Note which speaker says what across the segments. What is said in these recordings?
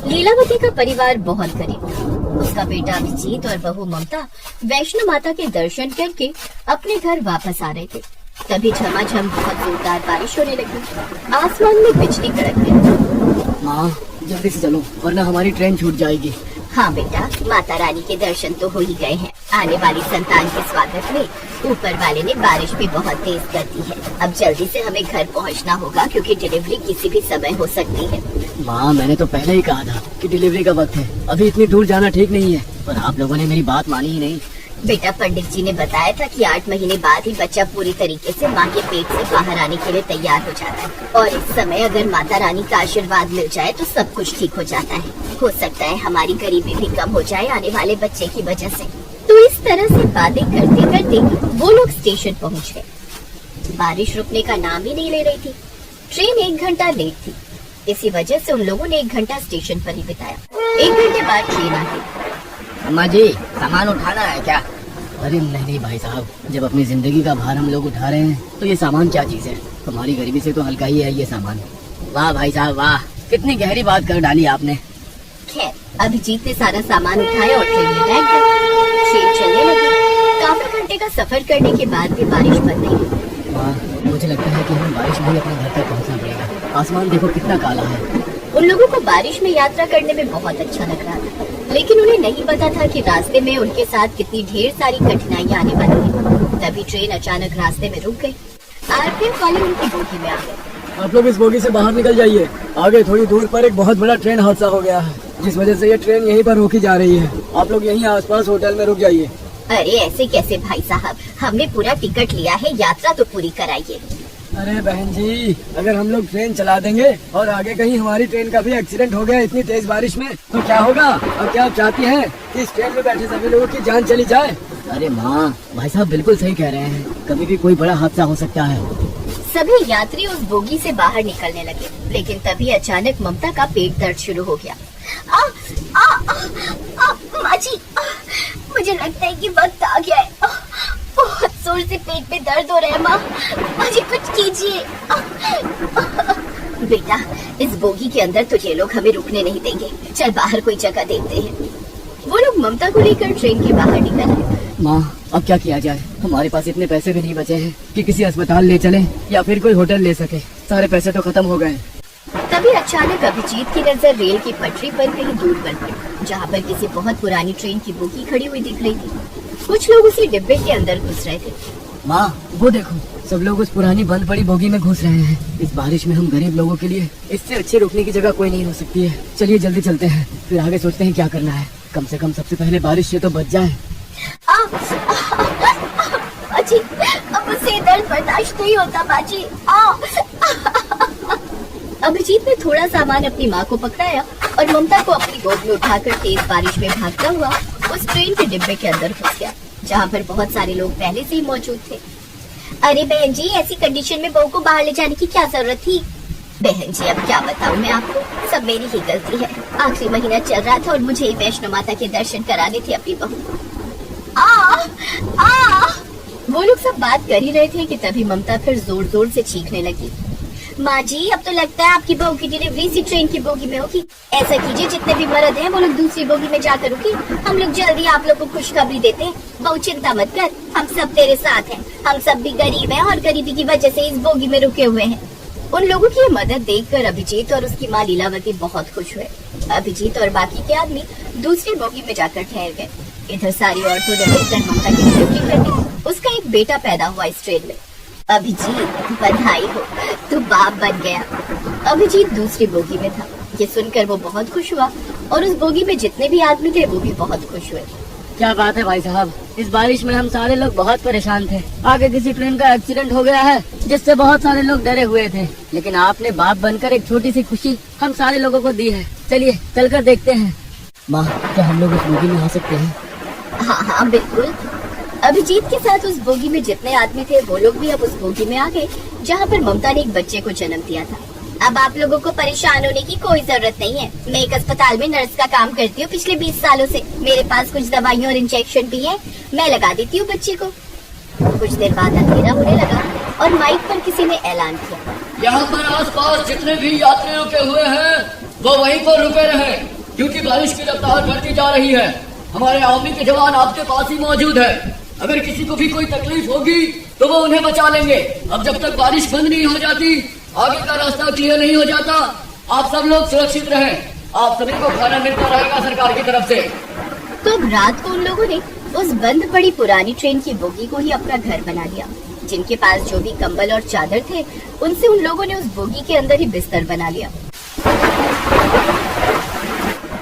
Speaker 1: लीलावती का परिवार बहुत गरीब था। उसका बेटा अभिजीत और बहू ममता वैष्णो माता के दर्शन करके अपने घर वापस आ रहे थे। तभी झमाझम बहुत जोरदार बारिश होने लगी। आसमान में बिजली कड़कने लगी।
Speaker 2: माँ जल्दी से चलो वरना हमारी ट्रेन छूट जाएगी।
Speaker 1: हाँ बेटा, माता रानी के दर्शन तो हो ही गए हैं। आने वाली संतान के स्वागत में ऊपर वाले ने बारिश भी बहुत तेज कर दी है। अब जल्दी से हमें घर पहुंचना होगा क्योंकि डिलीवरी किसी भी समय हो सकती है।
Speaker 2: माँ मैंने तो पहले ही कहा था कि डिलीवरी का वक्त है, अभी इतनी दूर जाना ठीक नहीं है, पर आप लोगों ने मेरी बात मानी ही नहीं।
Speaker 1: बेटा, पंडित जी ने बताया था कि 8 महीने बाद ही बच्चा पूरी तरीके से माँ के पेट से बाहर आने के लिए तैयार हो जाता है और इस समय अगर माता रानी का आशीर्वाद मिल जाए तो सब कुछ ठीक हो जाता है। हो सकता है हमारी गरीबी भी कम हो जाए आने वाले बच्चे की वजह से। तो इस तरह से बातें करते करते वो लोग स्टेशन पहुँच गए। बारिश रुकने का नाम ही नहीं ले रही थी। ट्रेन 1 घंटा लेट थी। इसी वजह से उन लोगों ने 1 घंटा स्टेशन पर ही बिताया। 1 घंटे बाद ट्रेन आ गई।
Speaker 2: अम्मा जी सामान उठाना है क्या? अरे नहीं भाई साहब, जब अपनी जिंदगी का भार हम लोग उठा रहे हैं तो ये सामान क्या चीज है? हमारी गरीबी से तो हल्का ही है ये सामान। वाह भाई साहब वाह, कितनी गहरी बात कर डाली आपने।
Speaker 1: खैर, अभिजीत ने सारा सामान उठाया और ट्रेन में बैठ गया। ट्रेन चलने लगी। काफी घंटे का सफर करने के बाद भी बारिश बंद नहीं हुई।
Speaker 2: वाह, मुझे लगता है कि हमें बारिश में ही अपने घर तक पहुंचना पड़ेगा। आसमान देखो कितना काला है।
Speaker 1: उन लोगों को बारिश में यात्रा करने में बहुत अच्छा लग रहा था, लेकिन उन्हें नहीं पता था कि रास्ते में उनके साथ कितनी ढेर सारी कठिनाइयां आने वाली थी। तभी ट्रेन अचानक रास्ते में रुक गई। आरपीएफ वाले उनकी बोगी में आ गए।
Speaker 2: आप लोग इस बोगी से बाहर निकल जाइए। आगे थोड़ी दूर पर एक बहुत बड़ा ट्रेन हादसा हो गया है, जिस वजह से ये ट्रेन यहीं पर रोकी जा रही है। आप लोग यहीं आसपास होटल में रुक जाइए।
Speaker 1: अरे ऐसे कैसे भाई साहब, हमने पूरा टिकट लिया है, यात्रा तो पूरी कराइए।
Speaker 2: अरे बहन जी, अगर हम लोग ट्रेन चला देंगे और आगे कहीं हमारी ट्रेन का भी एक्सीडेंट हो गया इतनी तेज बारिश में तो क्या होगा? और क्या आप चाहती हैं कि इस ट्रेन में बैठे सभी लोगों की जान चली जाए? अरे माँ, भाई साहब बिल्कुल सही कह रहे हैं, कभी भी कोई बड़ा हादसा हो सकता है।
Speaker 1: सभी यात्री उस बोगी से बाहर निकलने लगे, लेकिन तभी अचानक ममता का पेट दर्द शुरू हो गया। माँ जी, मुझे लगता है कि वक्त आ गया है। बहुत जोर से पेट में दर्द हो रहा है माँ, मुझे कुछ कीजिए। बेटा, इस बोगी के अंदर तुझे लोग हमें रुकने नहीं देंगे। चल बाहर कोई जगह देखते हैं। वो लोग ममता को लेकर ट्रेन के बाहर निकल आए।
Speaker 2: माँ, अब क्या किया जाए? हमारे पास इतने पैसे भी नहीं बचे हैं कि किसी अस्पताल ले चले या फिर कोई होटल ले सके। सारे पैसे तो खत्म हो गए।
Speaker 1: तभी अचानक अभिजीत की नजर रेल की पटरी पर कहीं दूर पर पड़ी, जहाँ पर किसी बहुत पुरानी ट्रेन की बोगी खड़ी हुई दिख रही थी। कुछ लोग उसी डिब्बे के अंदर घुस रहे थे।
Speaker 2: माँ वो देखो, सब लोग उस पुरानी बंद पड़ी बोगी में घुस रहे हैं। इस बारिश में हम गरीब लोगों के लिए इससे अच्छी रुकने की जगह कोई नहीं हो सकती है। चलिए जल्दी चलते हैं, फिर आगे सोचते हैं क्या करना है। कम से कम सबसे पहले बारिश से तो बच जाए।
Speaker 1: बाजी, अब मुझसे दर्द बर्दाश्त नहीं होता बाजी। अभिजीत ने थोड़ा सामान अपनी माँ को पकड़ाया और ममता को अपनी गोद में उठाकर तेज बारिश में भागता हुआ उस ट्रेन के डिब्बे के अंदर घुस गया, जहाँ पर बहुत सारे लोग पहले से ही मौजूद थे। अरे बहन जी, ऐसी कंडीशन में बहू को बाहर ले जाने की क्या जरूरत थी? बहन जी, अब क्या बताऊँ मैं आपको, सब मेरी ही गलती है। आखिरी महीना चल रहा था और मुझे ही वैष्णो माता के दर्शन कराने थे अपनी बहू को। वो लोग सब बात कर ही रहे थे कि तभी ममता फिर जोर जोर से चीखने लगी। माँ जी, अब तो लगता है आपकी बहू की डिलीवरी इसी ट्रेन की बोगी में होगी। ऐसा कीजिए, जितने भी मर्द हैं वो लोग दूसरी बोगी में जाकर रुके। हम लोग जल्दी आप लोग को खुशखबरी देते हैं। बहू चिंता मत कर, हम सब तेरे साथ हैं। हम सब भी गरीब हैं और गरीबी की वजह से इस बोगी में रुके हुए हैं। उन लोगों की मदद देखकर अभिजीत और उसकी माँ लीलावती बहुत खुश हुए। अभिजीत और बाकी के आदमी दूसरी बोगी में जाकर ठहर गए। इधर सारी औरतों ने मिलकर ममता की डिलीवरी कर दी। उसका एक बेटा पैदा हुआ इस ट्रेन में। अभिजीत, बधाई हो, तू बाप बन गया। अभिजीत दूसरी बोगी में था। ये सुनकर वो बहुत खुश हुआ और उस बोगी में जितने भी आदमी थे वो भी बहुत खुश हुए।
Speaker 2: क्या बात है भाई साहब, इस बारिश में हम सारे लोग बहुत परेशान थे। आगे किसी ट्रेन का एक्सीडेंट हो गया है जिससे बहुत सारे लोग डरे हुए थे, लेकिन आपने बाप बनकर एक छोटी सी खुशी हम सारे लोगों को दी है। चलिए चलकर देखते हैं। माँ, क्या हम लोग उस बोगी में आ सकते हैं?
Speaker 1: हाँ बिल्कुल। अभिजीत के साथ उस बोगी में जितने आदमी थे वो लोग भी अब उस बोगी में आ गए, जहाँ पर ममता ने एक बच्चे को जन्म दिया था। अब आप लोगों को परेशान होने की कोई जरूरत नहीं है। मैं एक अस्पताल में नर्स का काम करती हूँ पिछले 20 सालों से। मेरे पास कुछ दवाइयाँ और इंजेक्शन भी है, मैं लगा देती हूँ बच्चे को। कुछ देर बाद अंधेरा होने लगा और माइक पर किसी ने ऐलान किया,
Speaker 3: यहाँ पर आसपास जितने भी यात्री रुके हुए हैं वो वहीं पर रुके रहे।
Speaker 2: क्योंकि बारिश की रफ्तार बढ़ती जा रही है। हमारे आर्मी के जवान आपके पास ही मौजूद है। अगर किसी को भी कोई तकलीफ होगी तो वो उन्हें बचा लेंगे। अब जब तक बारिश बंद नहीं हो जाती, आगे का रास्ता क्लियर नहीं हो जाता, आप सब लोग सुरक्षित रहें। आप सभी को खाना मिलता रहेगा सरकार की तरफ से।
Speaker 1: तो अब रात को उन लोगों ने उस बंद पड़ी पुरानी ट्रेन की बोगी को ही अपना घर बना लिया। जिनके पास जो भी कंबल और चादर थे, उनसे उन लोगों ने उस बोगी के अंदर ही बिस्तर बना लिया।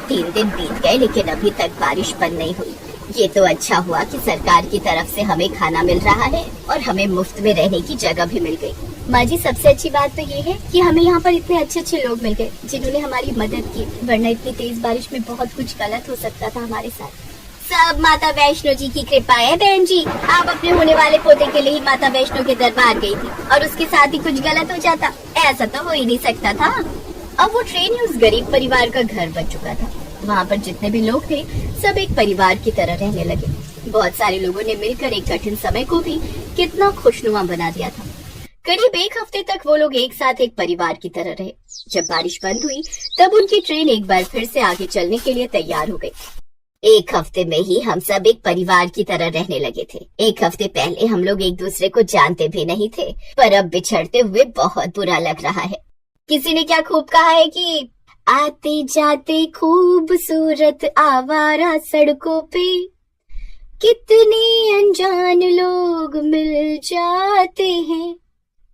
Speaker 1: 3 दिन बीत गए लेकिन अभी तक बारिश बंद नहीं हुई। ये तो अच्छा हुआ कि सरकार की तरफ से हमें खाना मिल रहा है और हमें मुफ्त में रहने की जगह भी मिल गई। माँ जी, सबसे अच्छी बात तो ये है कि हमें यहाँ पर इतने अच्छे अच्छे लोग मिल गए जिन्होंने हमारी मदद की, वरना इतनी तेज बारिश में बहुत कुछ गलत हो सकता था हमारे साथ। सब माता वैष्णो जी की कृपा है बहन जी। आप अपने होने वाले पोते के लिए ही माता वैष्णो के दरबार गई थी और उसके साथ ही कुछ गलत हो जाता, ऐसा तो हो ही नहीं सकता था। अब वो ट्रेन ही उस गरीब परिवार का घर बन चुका था। वहाँ पर जितने भी लोग थे सब एक परिवार की तरह रहने लगे। बहुत सारे लोगों ने मिलकर एक कठिन समय को भी कितना खुशनुमा बना दिया था। करीब 1 हफ्ते तक वो लोग एक साथ एक परिवार की तरह रहे। जब बारिश बंद हुई तब उनकी ट्रेन एक बार फिर से आगे चलने के लिए तैयार हो गई। 1 हफ्ते में ही हम सब एक परिवार की तरह रहने लगे थे। 1 हफ्ते पहले हम लोग एक दूसरे को जानते भी नहीं थे, पर अब बिछड़ते हुए बहुत बुरा लग रहा है। किसी ने क्या खूब कहा है कि आते जाते खूबसूरत आवारा सड़कों पे कितने अनजान लोग मिल जाते हैं,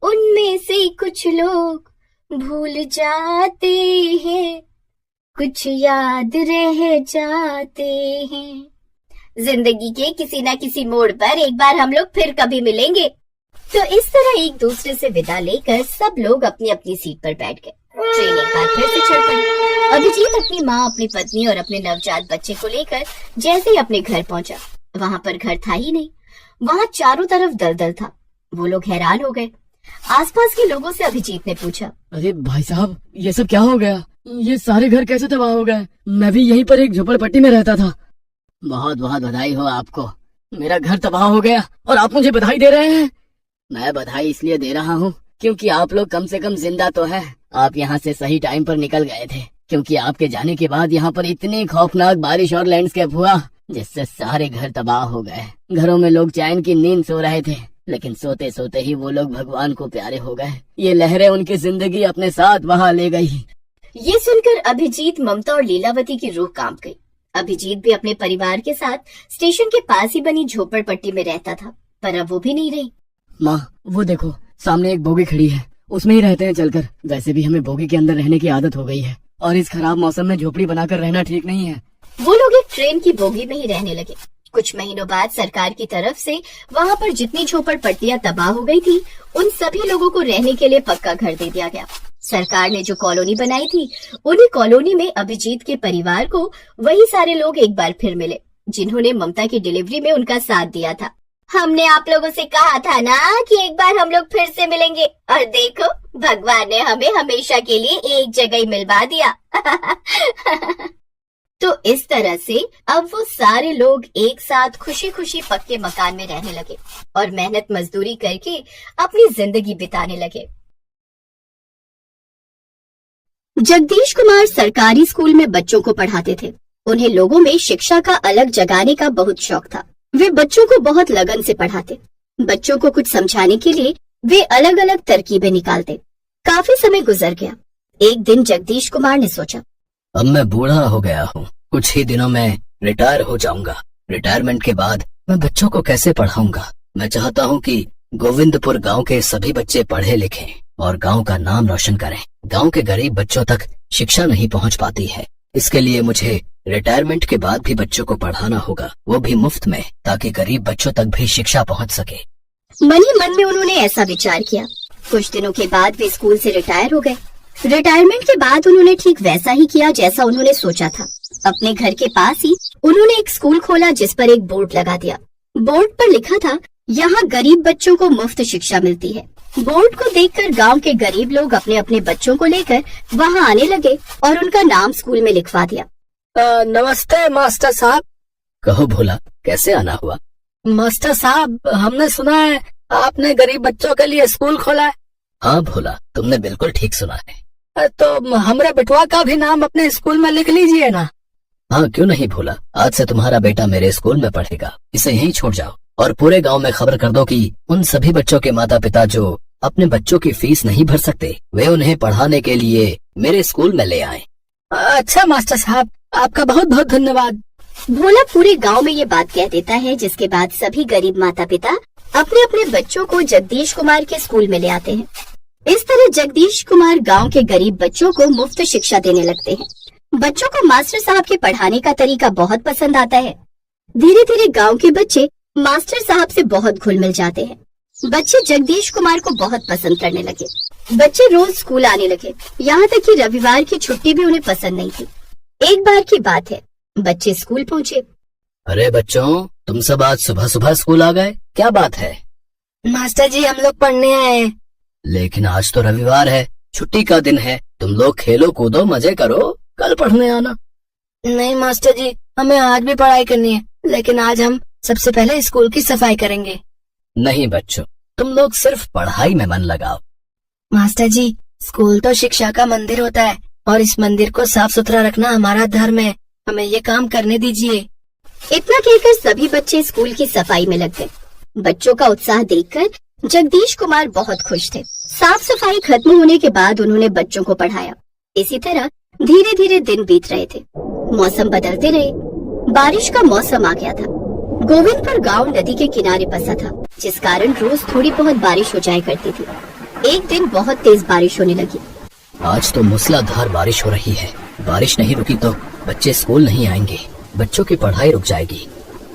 Speaker 1: उनमें से कुछ लोग भूल जाते हैं, कुछ याद रह जाते हैं। जिंदगी के किसी न किसी मोड़ पर एक बार हम लोग फिर कभी मिलेंगे। तो इस तरह एक दूसरे से विदा लेकर सब लोग अपनी अपनी सीट पर बैठ गए। ट्रेन एक बार फिर से चल पड़ी। अभिजीत अपनी माँ, अपनी पत्नी और अपने नवजात बच्चे को लेकर जैसे ही अपने घर पहुंचा, वहाँ पर घर था ही नहीं। वहाँ चारों तरफ दलदल था। वो लोग हैरान हो गए। आसपास के लोगों से अभिजीत ने पूछा,
Speaker 2: अरे भाई साहब, ये सब क्या हो गया? ये सारे घर कैसे तबाह हो गए? मैं भी यहीं पर एक झोपड़पट्टी में रहता था। बहुत बहुत बधाई हो आपको। मेरा घर तबाह हो गया और आप मुझे बधाई दे रहे हैं? मैं बधाई इसलिए दे रहा हूँ क्योंकि आप लोग कम से कम जिंदा तो हैं। आप यहाँ से सही टाइम पर निकल गए थे, क्योंकि आपके जाने के बाद यहाँ पर इतनी खौफनाक बारिश और लैंडस्केप हुआ जिससे सारे घर तबाह हो गए। घरों में लोग चैन की नींद सो रहे थे, लेकिन सोते सोते ही वो लोग भगवान को प्यारे हो गए। ये लहरें उनकी जिंदगी अपने साथ बहा ले गई।
Speaker 1: ये सुनकर अभिजीत, ममता और लीलावती की रूह कांप गई। अभिजीत भी अपने परिवार के साथ स्टेशन के पास ही बनी झोपड़पट्टी में रहता था, पर अब वो भी नहीं रही।
Speaker 2: माँ, वो देखो सामने एक बोगी खड़ी है, उसमें ही रहते हैं चलकर। वैसे भी हमें बोगी के अंदर रहने की आदत हो गई है और इस खराब मौसम में झोपड़ी बनाकर रहना ठीक नहीं है।
Speaker 1: वो लोग एक ट्रेन की बोगी में ही रहने लगे। कुछ महीनों बाद सरकार की तरफ से वहाँ पर जितनी झोपड़पट्टियां तबाह हो गई थी, उन सभी लोगों को रहने के लिए पक्का घर दे दिया गया। सरकार ने जो कॉलोनी बनाई थी, उन्हीं कॉलोनी में अभिजीत के परिवार को वही सारे लोग एक बार फिर मिले, जिन्होंने ममता की डिलीवरी में उनका साथ दिया था। हमने आप लोगों से कहा था ना कि एक बार हम लोग फिर से मिलेंगे, और देखो भगवान ने हमें हमेशा के लिए एक जगह ही मिलवा दिया। तो इस तरह से अब वो सारे लोग एक साथ खुशी खुशी पक्के मकान में रहने लगे और मेहनत मजदूरी करके अपनी जिंदगी बिताने लगे। जगदीश कुमार सरकारी स्कूल में बच्चों को पढ़ाते थे। उन्हें लोगों में शिक्षा का अलग जगाने का बहुत शौक था। वे बच्चों को बहुत लगन से पढ़ाते। बच्चों को कुछ समझाने के लिए वे अलग अलग तरकीबें निकालते। काफी समय गुजर गया। एक दिन जगदीश कुमार ने सोचा,
Speaker 3: अब मैं बूढ़ा हो गया हूँ, कुछ ही दिनों में रिटायर हो जाऊंगा। रिटायरमेंट के बाद मैं बच्चों को कैसे पढ़ाऊंगा? मैं चाहता हूँ कि गोविंदपुर गांव के सभी बच्चे पढ़े लिखें और गांव का नाम रोशन करें। गांव के गरीब बच्चों तक शिक्षा नहीं पहुंच पाती है। इसके लिए मुझे रिटायरमेंट के बाद भी बच्चों को पढ़ाना होगा, वो भी मुफ्त में, ताकि गरीब बच्चों तक भी शिक्षा पहुंच सके।
Speaker 1: मन ही मन में उन्होंने ऐसा विचार किया। कुछ दिनों के बाद वे स्कूल से रिटायर हो गए। रिटायरमेंट के बाद उन्होंने ठीक वैसा ही किया जैसा उन्होंने सोचा था। अपने घर के पास ही उन्होंने एक स्कूल खोला, जिस पर एक बोर्ड लगा दिया। बोर्ड पर लिखा था, यहाँ गरीब बच्चों को मुफ्त शिक्षा मिलती है। बोर्ड को देखकर गांव के गरीब लोग अपने अपने बच्चों को लेकर वहाँ आने लगे और उनका नाम स्कूल में लिखवा दिया।
Speaker 2: नमस्ते मास्टर साहब।
Speaker 3: कहो भोला, कैसे आना हुआ?
Speaker 2: मास्टर साहब, हमने सुना है आपने गरीब बच्चों के लिए स्कूल खोला है।
Speaker 3: हाँ भोला, तुमने बिल्कुल ठीक सुना है।
Speaker 2: तो हमारे बेटवा का भी नाम अपने स्कूल में लिख लीजिए ना।
Speaker 3: हाँ, क्यों नहीं भूला। आज से तुम्हारा बेटा मेरे स्कूल में पढ़ेगा। इसे यहीं छोड़ जाओ और पूरे गांव में खबर कर दो कि उन सभी बच्चों के माता पिता जो अपने बच्चों की फीस नहीं भर सकते, वे उन्हें पढ़ाने के लिए मेरे स्कूल में ले आएं।
Speaker 2: अच्छा मास्टर साहब, आपका बहुत बहुत धन्यवाद।
Speaker 1: भोला पूरे गांव में ये बात कह देता है, जिसके बाद सभी गरीब माता पिता अपने अपने बच्चों को जगदीश कुमार के स्कूल में ले आते हैं। इस तरह जगदीश कुमार गांव के गरीब बच्चों को मुफ्त शिक्षा देने लगते हैं। बच्चों को मास्टर साहब के पढ़ाने का तरीका बहुत पसंद आता है। धीरे धीरे गांव के बच्चे मास्टर साहब से बहुत घुल मिल जाते हैं। बच्चे जगदीश कुमार को बहुत पसंद करने लगे। बच्चे रोज स्कूल आने लगे, यहाँ तक कि रविवार की छुट्टी भी उन्हें पसंद नहीं थी। एक बार की बात है, बच्चे स्कूल पहुँचे।
Speaker 3: अरे बच्चों, तुम सब आज सुबह सुबह स्कूल आ गए, क्या बात है?
Speaker 2: मास्टर जी, हम लोग पढ़ने आए हैं।
Speaker 3: लेकिन आज तो रविवार है, छुट्टी का दिन है। तुम लोग खेलो कूदो, मजे करो, कल पढ़ने आना।
Speaker 2: नहीं मास्टर जी, हमें आज भी पढ़ाई करनी है, लेकिन आज हम सबसे पहले स्कूल की सफाई करेंगे।
Speaker 3: नहीं बच्चों, तुम लोग सिर्फ पढ़ाई में मन लगाओ।
Speaker 2: मास्टर जी, स्कूल तो शिक्षा का मंदिर होता है और इस मंदिर को साफ सुथरा रखना हमारा धर्म है। हमें ये काम करने दीजिए।
Speaker 1: इतना कहकर सभी बच्चे स्कूल की सफाई में लग गए। बच्चों का उत्साह देखकर जगदीश कुमार बहुत खुश थे। साफ सफाई खत्म होने के बाद उन्होंने बच्चों को पढ़ाया। इसी तरह धीरे धीरे दिन बीत रहे थे। मौसम बदलते रहे। बारिश का मौसम आ गया था। गोविंदपुर गांव नदी के किनारे बसा था, जिस कारण रोज थोड़ी बहुत बारिश हो जाया करती थी। एक दिन बहुत तेज बारिश होने लगी।
Speaker 3: आज तो मूसलाधार बारिश हो रही है। बारिश नहीं रुकी तो बच्चे स्कूल नहीं आएंगे, बच्चों की पढ़ाई रुक जाएगी।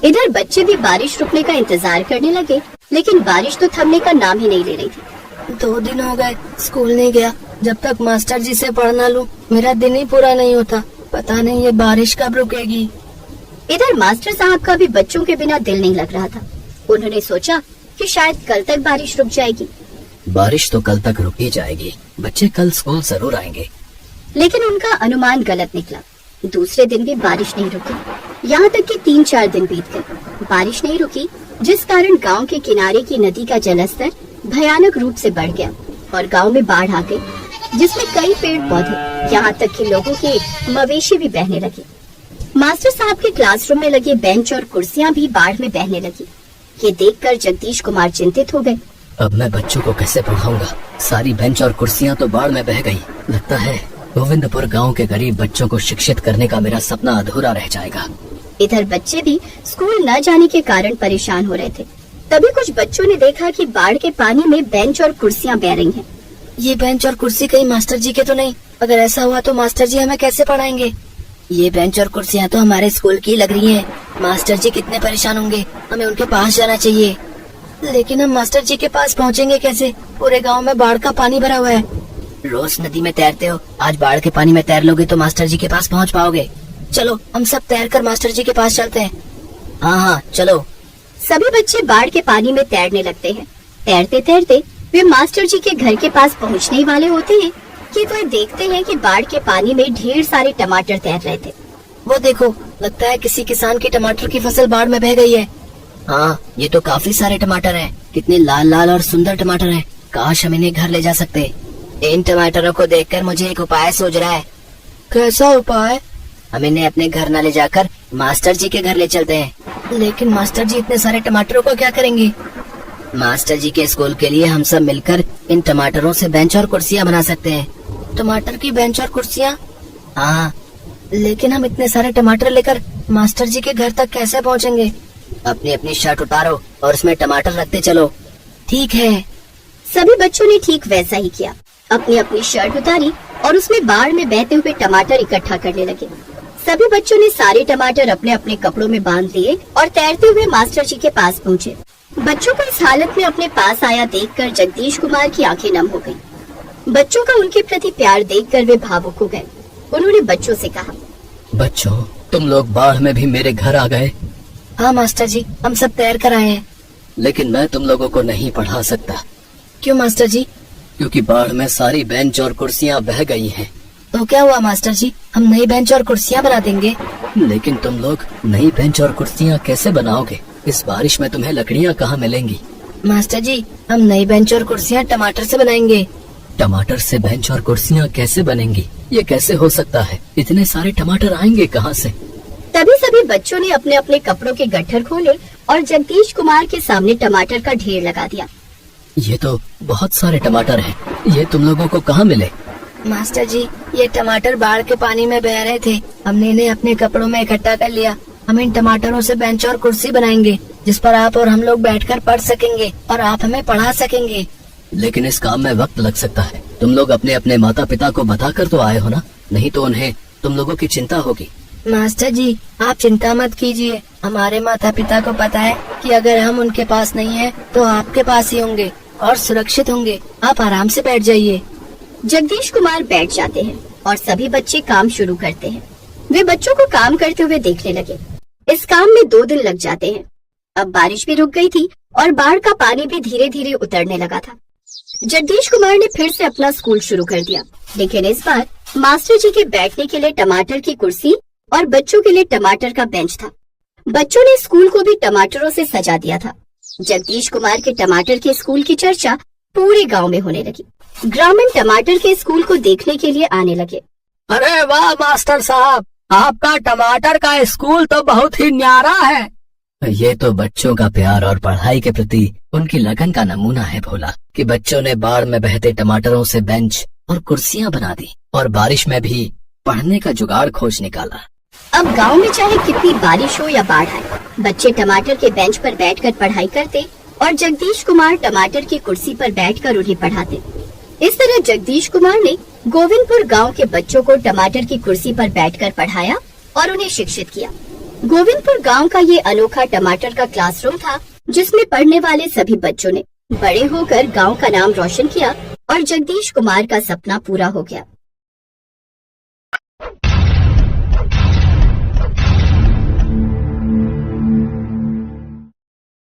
Speaker 1: इधर बच्चे भी बारिश रुकने का इंतजार करने लगे, लेकिन बारिश तो थमने का नाम ही नहीं ले रही थी।
Speaker 2: 2 दिन हो गए स्कूल नहीं गया। जब तक मास्टर जी से पढ़ ना लूं, मेरा दिन ही पूरा नहीं होता। पता नहीं ये बारिश कब रुकेगी।
Speaker 1: इधर मास्टर साहब का भी बच्चों के बिना दिल नहीं लग रहा था। उन्होंने सोचा कि शायद कल तक बारिश रुक जाएगी।
Speaker 3: बारिश तो कल तक रुक ही जाएगी, बच्चे कल स्कूल जरूर आएंगे।
Speaker 1: लेकिन उनका अनुमान गलत निकला। दूसरे दिन भी बारिश नहीं रुकी। यहाँ तक कि 3-4 दिन बीत गए, बारिश नहीं रुकी, जिस कारण गांव के किनारे की नदी का जलस्तर भयानक रूप से बढ़ गया और गांव में बाढ़ आ गई, जिसमें कई पेड़ पौधे, यहाँ तक कि लोगों के मवेशी भी बहने लगे। मास्टर साहब के क्लासरूम में लगे बेंच और कुर्सियां भी बाढ़ में बहने लगी। ये देखकर जगदीश कुमार चिंतित हो गए।
Speaker 3: अब मैं बच्चों को कैसे पढ़ाऊंगा? सारी बेंच और कुर्सियां तो बाढ़ में बह गई। लगता है गोविंदपुर गांव के गरीब बच्चों को शिक्षित करने का मेरा सपना अधूरा रह जाएगा।
Speaker 1: इधर बच्चे भी स्कूल न जाने के कारण परेशान हो रहे थे। तभी कुछ बच्चों ने देखा कि बाढ़ के पानी में बेंच और कुर्सियां बह रही हैं।
Speaker 2: ये बेंच और कुर्सी कहीं मास्टर जी के तो नहीं? अगर ऐसा हुआ तो मास्टर जी हमें कैसे पढ़ाएंगे? ये बेंच और कुर्सियां तो हमारे स्कूल की लग रही हैं। मास्टर जी कितने परेशान होंगे, हमें उनके पास जाना चाहिए। लेकिन हम मास्टर जी के पास पहुंचेंगे कैसे? पूरे गांव में बाढ़ का पानी भरा हुआ है। रोज नदी में तैरते हो, आज बाढ़ के पानी में तैर लोगे तो मास्टर जी के पास पहुंच पाओगे। चलो हम सब तैर कर मास्टर जी के पास चलते हैं। हाँ, चलो।
Speaker 1: सभी बच्चे बाढ़ के पानी में तैरने लगते हैं। तैरते तैरते वे मास्टर जी के घर के पास पहुंचने ही वाले होते हैं कि वह देखते हैं कि बाढ़ के पानी में ढेर सारे टमाटर तैर रहे थे।
Speaker 2: वो देखो, लगता है किसी किसान की टमाटर की फसल बाढ़ में बह गई है।
Speaker 3: हाँ, ये तो काफी सारे टमाटर हैं। कितने लाल लाल और सुंदर टमाटर हैं। काश हम इन्हें घर ले जा सकते।
Speaker 2: इन टमाटरों को देखकर मुझे एक उपाय सूझ रहा है। कैसा उपाय?
Speaker 3: हम इन्हें अपने घर न ले जाकर मास्टर जी के घर ले चलते हैं।
Speaker 2: लेकिन मास्टर जी इतने सारे टमाटरों को क्या करेंगे?
Speaker 3: मास्टर जी के स्कूल के लिए हम सब मिलकर इन टमाटरों से बेंच और कुर्सियां बना सकते हैं।
Speaker 2: टमाटर की बेंच और कुर्सियां?
Speaker 3: हाँ।
Speaker 2: लेकिन हम इतने सारे टमाटर लेकर मास्टर जी के घर तक कैसे पहुंचेंगे?
Speaker 3: अपनी अपनी शर्ट उतारो और उसमें टमाटर रखते चलो।
Speaker 2: ठीक है।
Speaker 1: सभी बच्चों ने ठीक वैसा ही किया। अपनी अपनी शर्ट उतारी और उसमें बाढ़ में बहते हुए टमाटर इकट्ठा करने लगे। सभी बच्चों ने सारे टमाटर अपने अपने कपड़ों में बांध लिए और तैरते हुए मास्टर जी के पास पहुँचे। बच्चों को इस हालत में अपने पास आया देखकर जगदीश कुमार की आंखें नम हो गईं। बच्चों का उनके प्रति प्यार देखकर वे भावुक हो गए। उन्होंने बच्चों से कहा,
Speaker 3: बच्चों, तुम लोग बाढ़ में भी मेरे घर आ गए।
Speaker 2: हाँ मास्टर जी, हम सब तैर कर आए हैं।
Speaker 3: लेकिन मैं तुम लोगों को नहीं पढ़ा सकता।
Speaker 2: क्यों मास्टर जी?
Speaker 3: क्योंकि बाढ़ में सारी बेंच और कुर्सियां बह गई हैं।
Speaker 2: तो क्या हुआ मास्टर जी, हम नई बेंच और कुर्सियां बना देंगे।
Speaker 3: लेकिन तुम लोग नई बेंच और कुर्सियां कैसे बनाओगे? इस बारिश में तुम्हें लकड़ियां कहाँ मिलेंगी?
Speaker 2: मास्टर जी, हम नई बेंच और कुर्सियां टमाटर से बनाएंगे।
Speaker 3: टमाटर से बेंच और कुर्सियाँ कैसे बनेंगी? ये कैसे हो सकता है? इतने सारे टमाटर आएंगे कहाँ से?
Speaker 1: तभी सभी बच्चों ने अपने अपने कपड़ों के गट्ठर खोले और जगदीश कुमार के सामने टमाटर का ढेर लगा दिया।
Speaker 3: ये तो बहुत सारे टमाटर हैं। ये तुम लोगों को कहाँ मिले?
Speaker 2: मास्टर जी, ये टमाटर बाढ़ के पानी में बह रहे थे। हमने इन्हें अपने कपड़ों में इकट्ठा कर लिया। हम इन टमाटरों से बेंच और कुर्सी बनाएंगे, जिस पर आप और हम लोग बैठकर पढ़ सकेंगे और आप हमें पढ़ा सकेंगे।
Speaker 3: लेकिन इस काम में वक्त लग सकता है। तुम लोग अपने अपने माता पिता को बताकर तो आए हो ना, नहीं तो उन्हें तुम लोगों की चिंता होगी।
Speaker 2: मास्टर जी, आप चिंता मत कीजिए। हमारे माता पिता को पता है कि अगर हम उनके पास नहीं है तो आपके पास ही होंगे और सुरक्षित होंगे। आप आराम से बैठ जाइए।
Speaker 1: जगदीश कुमार बैठ जाते हैं और सभी बच्चे काम शुरू करते हैं। वे बच्चों को काम करते हुए देखने लगे। इस काम में 2 दिन लग जाते हैं। अब बारिश भी रुक गई थी और बाढ़ का पानी भी धीरे धीरे उतरने लगा था। जगदीश कुमार ने फिर से अपना स्कूल शुरू कर दिया, लेकिन इस बार मास्टर जी के बैठने के लिए टमाटर की कुर्सी और बच्चों के लिए टमाटर का बेंच था। बच्चों ने स्कूल को भी टमाटरों से सजा दिया था। जगदीश कुमार के टमाटर के स्कूल की चर्चा पूरे गांव में होने लगी। ग्रामीण टमाटर के स्कूल को देखने के लिए आने लगे।
Speaker 3: अरे वाह मास्टर साहब, आपका टमाटर का स्कूल तो बहुत ही न्यारा है। ये तो बच्चों का प्यार और पढ़ाई के प्रति उनकी लगन का नमूना है भोला, कि बच्चों ने बाढ़ में बहते टमाटरों से बेंच और कुर्सियाँ बना दी और बारिश में भी पढ़ने का जुगाड़ खोज निकाला।
Speaker 1: अब गांव में चाहे कितनी बारिश हो या बाढ़ आए, बच्चे टमाटर के बेंच पर बैठकर पढ़ाई करते और जगदीश कुमार टमाटर की कुर्सी पर बैठकर उन्हें पढ़ाते। इस तरह जगदीश कुमार ने गोविंदपुर गांव के बच्चों को टमाटर की कुर्सी पर बैठकर पढ़ाया और उन्हें शिक्षित किया। गोविंदपुर गांव का ये अनोखा टमाटर का क्लासरूम था, जिसमें पढ़ने वाले सभी बच्चों ने बड़े होकर गांव का नाम रोशन किया और जगदीश कुमार का सपना पूरा हो गया।